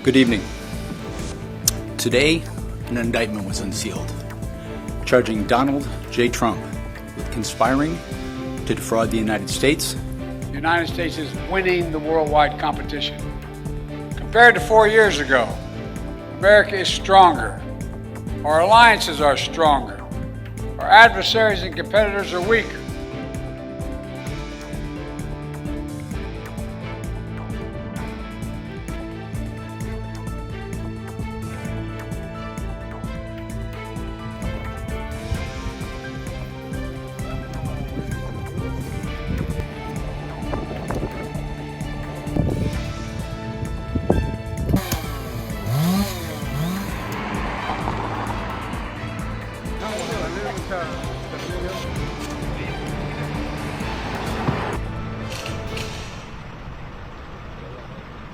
Good evening. Today, an indictment was unsealed, charging Donald J. Trump with conspiring to defraud the United States. The United States is winning the worldwide competition. Compared to 4 years ago, America is stronger. Our alliances are stronger. Our adversaries and competitors are weaker.